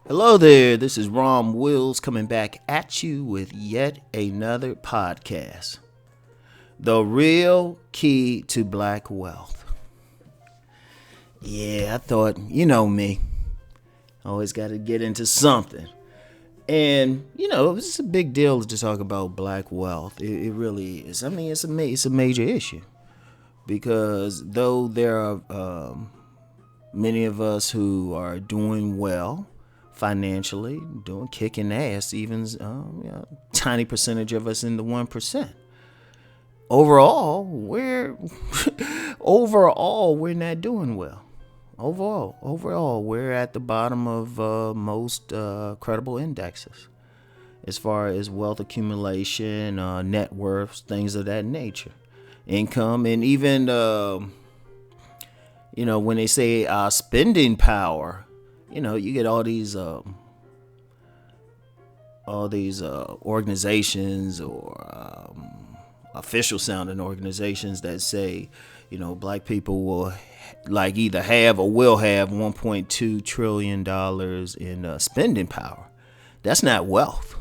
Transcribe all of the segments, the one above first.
Hello there, this is Rom Wills coming back at you with yet another podcast. The real key to black wealth. Yeah, I thought, you know me, always got to get into something. And, it's a big deal to talk about black wealth. It really is. I mean, it's a major issue. Because though there are many of us who are doing well, financially, doing kicking ass, even tiny percentage of us in the 1%. Overall, we're we're not doing well. Overall, we're at the bottom of most credible indexes as far as wealth accumulation, net worths, things of that nature, income, and even when they say spending power. You get all these organizations or official sounding organizations that say, black people will either have or will have $1.2 trillion in spending power. That's not wealth.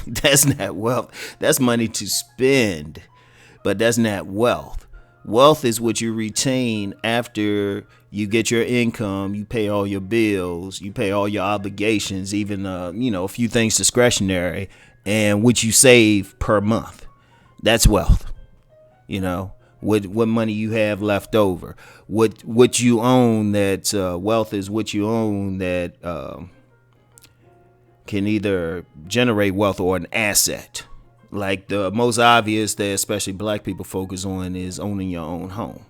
That's not wealth. That's money to spend, but that's not wealth. Wealth is what you retain after you get your income, you pay all your bills, you pay all your obligations, even a few things discretionary, and what you save per month. That's wealth. What money you have left over, what you own. That wealth is what you own that can either generate wealth or an asset. Like the most obvious that especially black people focus on is owning your own home.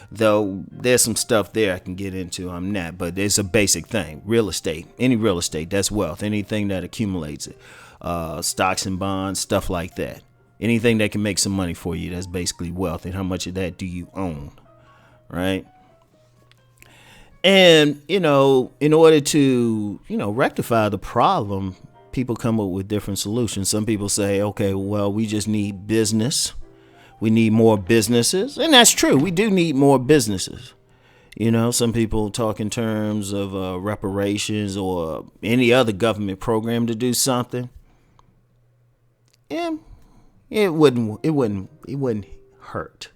Though there's some stuff there I can get into, I'm not, but it's a basic thing. Real estate, any real estate, that's wealth. Anything that accumulates it, stocks and bonds, stuff like that. Anything that can make some money for you, that's basically wealth. And how much of that do you own, right? And, in order to, rectify the problem, people come up with different solutions. Some people say, okay, well, we just need business. We need more businesses. And that's true. We do need more businesses. Some people talk in terms of reparations or any other government program to do something. And it wouldn't hurt.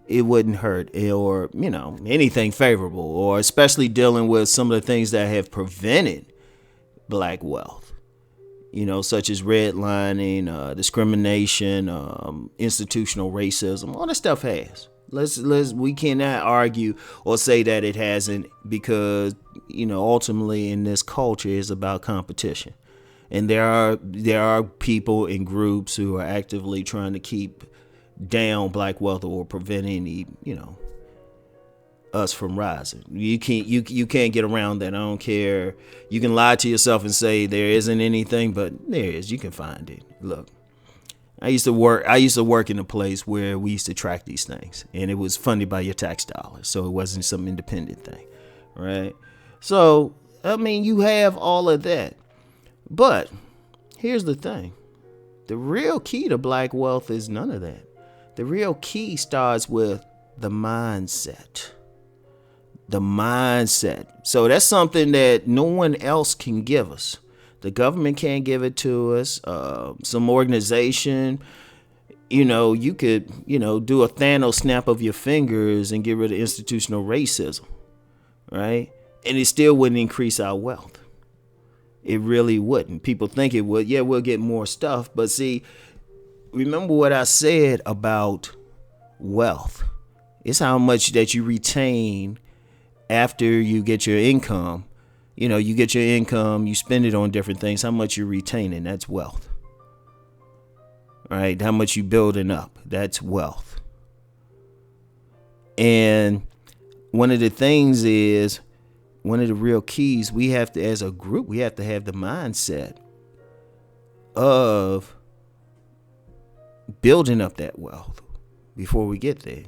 It wouldn't hurt, or, anything favorable, or especially dealing with some of the things that have prevented black wealth. Such as redlining, discrimination, institutional racism. All that stuff has. We cannot argue or say that it hasn't, because ultimately in this culture it's about competition, and there are people and groups who are actively trying to keep down black wealth or prevent any us from rising. You can't get around that. I don't care. You can lie to yourself and say there isn't anything, but there is. You can find it. Look, I used to work in a place where we used to track these things, and it was funded by your tax dollars, so it wasn't some independent thing, right? So I mean, you have all of that, but here's the thing: the real key to black wealth is none of that. The real key starts with the mindset. The mindset. So that's something that no one else can give us. The government can't give it to us. Some organization, you could, do a Thanos snap of your fingers and get rid of institutional racism, right? And it still wouldn't increase our wealth. It really wouldn't. People think it would. Yeah, we'll get more stuff. But see, remember what I said about wealth. It's how much that you retain after you get your income. You get your income, you spend it on different things. How much you're retaining, that's wealth. Right? How much you building up, that's wealth. And one of the real keys, we have to, as a group, we have to have the mindset of building up that wealth before we get there.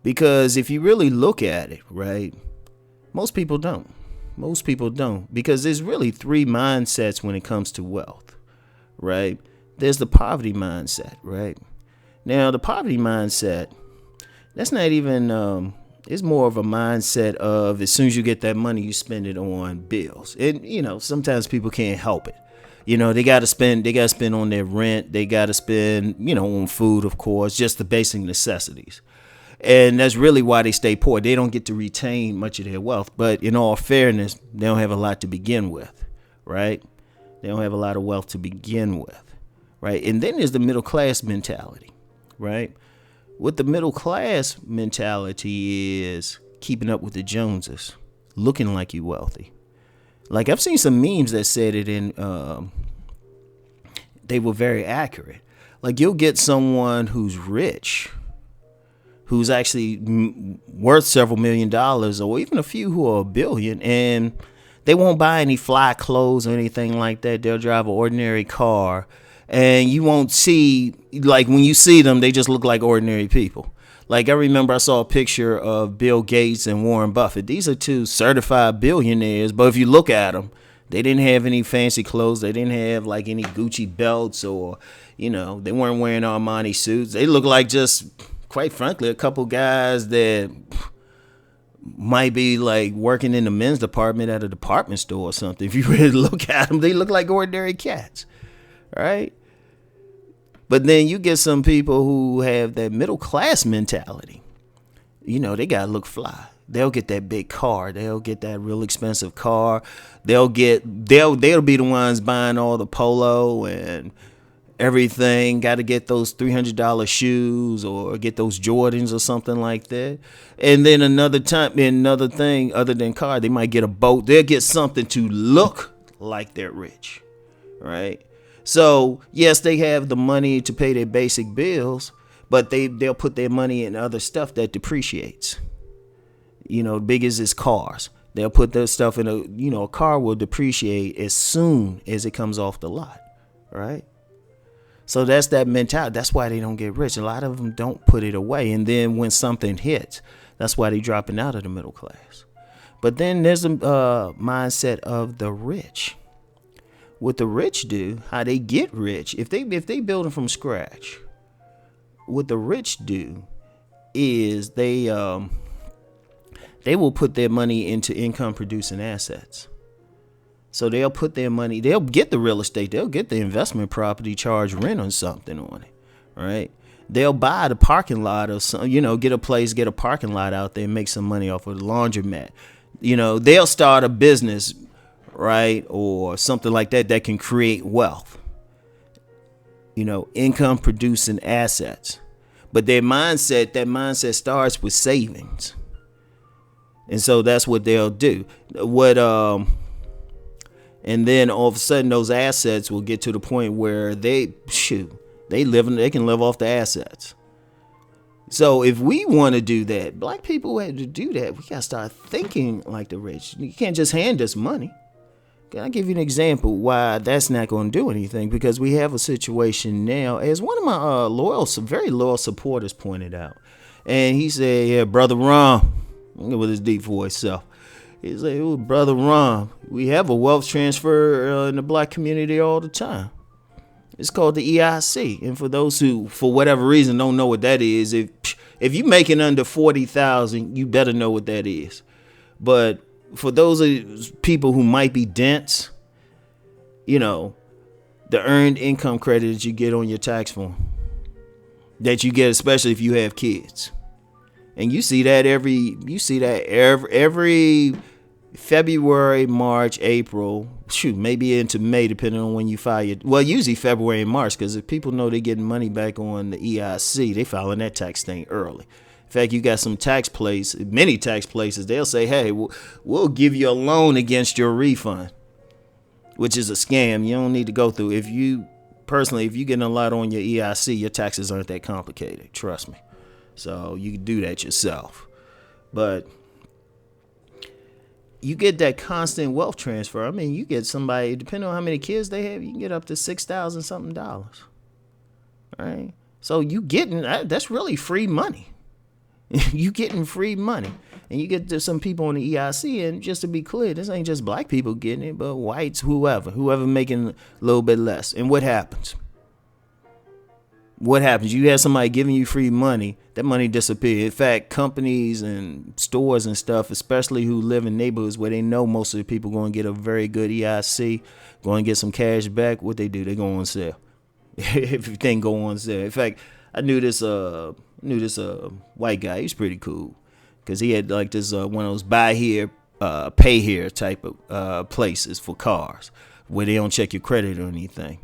Because if you really look at it, right, most people don't. Because there's really three mindsets when it comes to wealth, right? There's the poverty mindset, right? Now, the poverty mindset, that's not even It's more of a mindset of as soon as you get that money, you spend it on bills. And, sometimes people can't help it. They got to spend. They got to spend on their rent. They got to spend, on food, of course, just the basic necessities. And that's really why they stay poor. They don't get to retain much of their wealth. But in all fairness, they don't have a lot to begin with, right? They don't have a lot of wealth to begin with, right? And then there's the middle class mentality, right? What the middle class mentality is keeping up with the Joneses, looking like you wealthy. Like I've seen some memes that said it in, they were very accurate. Like you'll get someone who's rich, who's actually worth several $1 million, or even a few who are $1 billion, and they won't buy any fly clothes or anything like that. They'll drive an ordinary car, and you won't see, like when you see them, they just look like ordinary people. Like I remember I saw a picture of Bill Gates and Warren Buffett. These are two certified billionaires, but if you look at them, they didn't have any fancy clothes. They didn't have like any Gucci belts, or, they weren't wearing Armani suits. They look like just, quite frankly, a couple guys that might be like working in the men's department at a department store or something. If you really look at them, they look like ordinary cats, right? But then you get some people who have that middle class mentality. They gotta look fly. They'll get that big car. They'll get that real expensive car. They'll be the ones buying all the polo and everything. Got to get those $300 shoes or get those Jordans or something like that. And then another thing other than car, they might get a boat. They'll get something to look like they're rich, right? So yes, they have the money to pay their basic bills, but they'll put their money in other stuff that depreciates. Big as is cars. They'll put their stuff in a car will depreciate as soon as it comes off the lot, right? So that's that mentality. That's why they don't get rich. A lot of them don't put it away. And then when something hits, that's why they're dropping out of the middle class. But then there's a mindset of the rich. What the rich do, how they get rich, if they build it from scratch, what the rich do is they will put their money into income producing assets. So they'll put their money, they'll get the real estate, they'll get the investment property, charge rent on something on it, right? They'll buy the parking lot or some, get a parking lot out there and make some money off of the laundromat. They'll start a business, right? Or something like that can create wealth, income producing assets. But that mindset starts with savings. And so that's what they'll do. And then all of a sudden those assets will get to the point where they can live off the assets. So if we want to do that, black people have to do that. We got to start thinking like the rich. You can't just hand us money. I'll give you an example why that's not going to do anything, because we have a situation now, as one of my very loyal supporters pointed out. And he said, yeah, Brother Rom, with his deep voice self. He said, oh, Brother Rom, we have a wealth transfer in the black community all the time. It's called the EIC. And for those who, for whatever reason, don't know what that is, if you making under $40,000, you better know what that is. But for those people who might be dense, the earned income credit that you get on your tax form, that you get especially if you have kids. And you see that every February, March, April, maybe into May, depending on when you file usually February and March, because if people know they're getting money back on the EIC, they filing that tax thing early. In fact, you got many tax places, they'll say, hey, we'll give you a loan against your refund, which is a scam. You don't need to go through. If you getting a lot on your EIC, your taxes aren't that complicated. Trust me. So you can do that yourself. But you get that constant wealth transfer. I mean, you get somebody, depending on how many kids they have, you can get up to $6,000 something. Right? So that's really free money. You getting free money. And you get to some people on the EIC, and just to be clear, this ain't just black people getting it, but whites, whoever making a little bit less. And what happens? what happens? You have somebody giving you free money, that money disappears. In fact, companies and stores and stuff, especially who live in neighborhoods where they know most of the people going to get a very good EIC, going to get some cash back, what they do? They go on sale. Everything go on sale. In fact, I knew this white guy. He's pretty cool because he had like this one of those buy here, pay here type of places for cars where they don't check your credit or anything.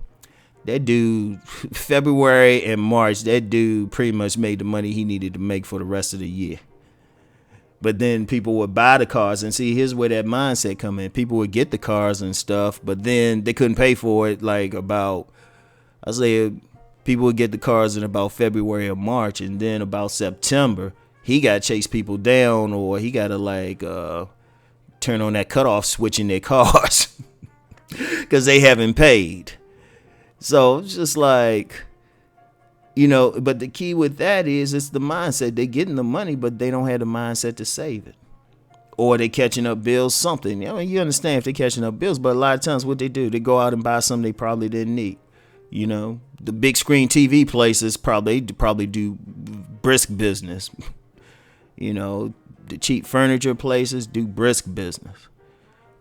That dude, February and March, that dude pretty much made the money he needed to make for the rest of the year. But then people would buy the cars, and see, here's where that mindset come in. People would get the cars and stuff, but then they couldn't pay for it like about, I say, people would get the cars in about February or March, and then about September, he got to chase people down, or he got to like turn on that cutoff switch in their cars because they haven't paid. So it's just like, but the key with that is it's the mindset. They're getting the money, but they don't have the mindset to save it. Or they catching up bills, something. I mean, you understand if they're catching up bills, but a lot of times what they do, they go out and buy something they probably didn't need. The big screen TV places probably do brisk business. The cheap furniture places do brisk business.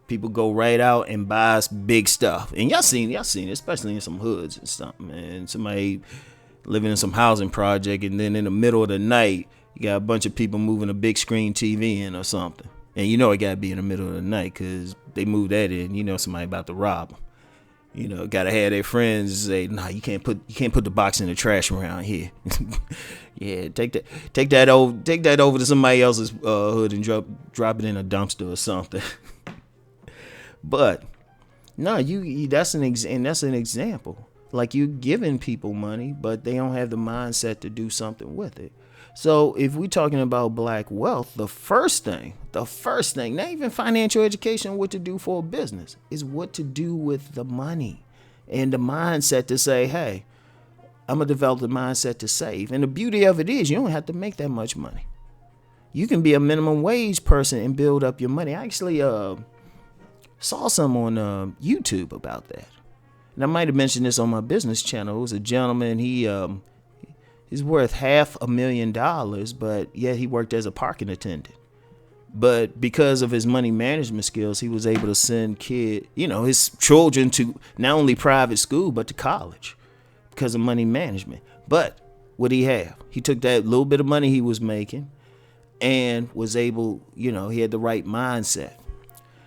People go right out and buy big stuff. And y'all seen it, especially in some hoods and stuff, man. Somebody living in some housing project, and then in the middle of the night, you got a bunch of people moving a big screen TV in or something. And it got to be in the middle of the night because they move that in, somebody about to rob them. Got to have their friends say, nah, you can't put the box in the trash around here. Yeah, take that over to somebody else's hood and drop it in a dumpster or something. But no, that's an example. Like, you're giving people money, but they don't have the mindset to do something with it. So if we're talking about black wealth, the first thing, not even financial education, what to do for a business, is what to do with the money and the mindset to say, hey, I'm going to develop the mindset to save. And the beauty of it is you don't have to make that much money. You can be a minimum wage person and build up your money. I actually saw some on YouTube about that. And I might have mentioned this on my business channel. It was a gentleman, he's worth $500,000, but yet he worked as a parking attendant. But because of his money management skills, he was able to send his children to not only private school, but to college because of money management. But what did he have? He took that little bit of money he was making and was able, he had the right mindset.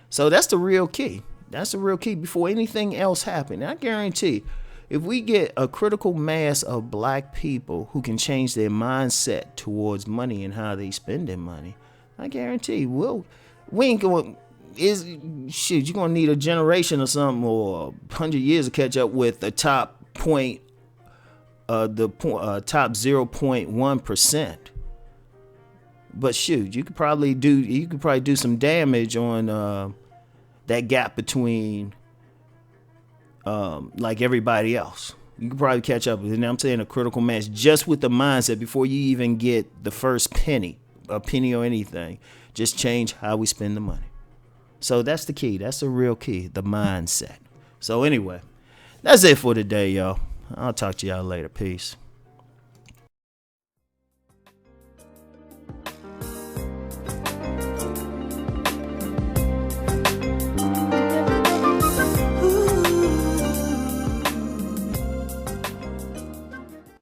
So that's the real key. That's the real key before anything else happens. And I guarantee, if we get a critical mass of black people who can change their mindset towards money and how they spend their money, I guarantee we ain't going. You're gonna need a generation or something, or 100 years to catch up with the top top 0.1%. But you could probably do some damage on that gap between like everybody else. You could probably catch up with it. And I'm saying a critical mass just with the mindset before you even get the first penny or anything. Just change how we spend the money. So that's the key. That's the real key, the mindset. So anyway, that's it for today, y'all. I'll talk to y'all later. Peace.